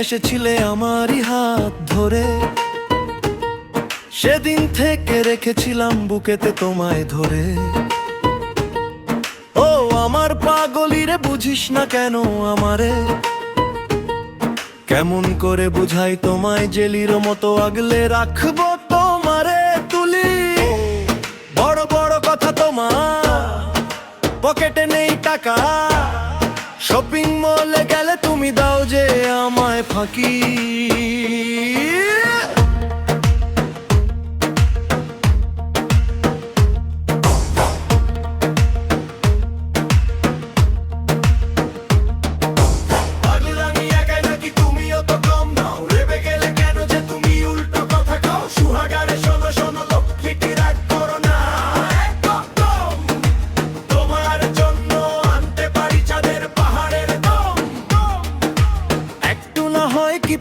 এসেছিলে আমারই হাত ধরে, সেদিন থেকে রেখেছিলাম বুকেতে তোমায় ধরে। ও আমার পাগলি রে, বুঝিস না কেন আমারে? কেমন করে বুঝাই তোমায়, জেলির মতো আগলে রাখবো তোমারে তুলি। বড় বড় কথা তোমার, পকেটে নেই টাকা, শপিং মলে গেলে তুমি দাও যে আমায় ফাঁকি।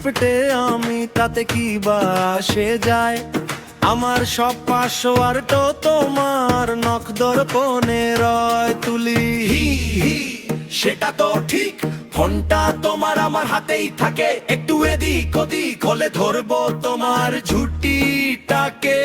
পেটে আমি তাতে কি বা আসে যায়, আমার সব পাশো আর তো তোমার নখ দর্পণে রয় তুলি। সেটা তো ঠিক, ফোনটা তোমার আমার হাতেই থাকে, একটু এদিক ওদিক হলে ধরবো তোমার ঝুটিটাকে।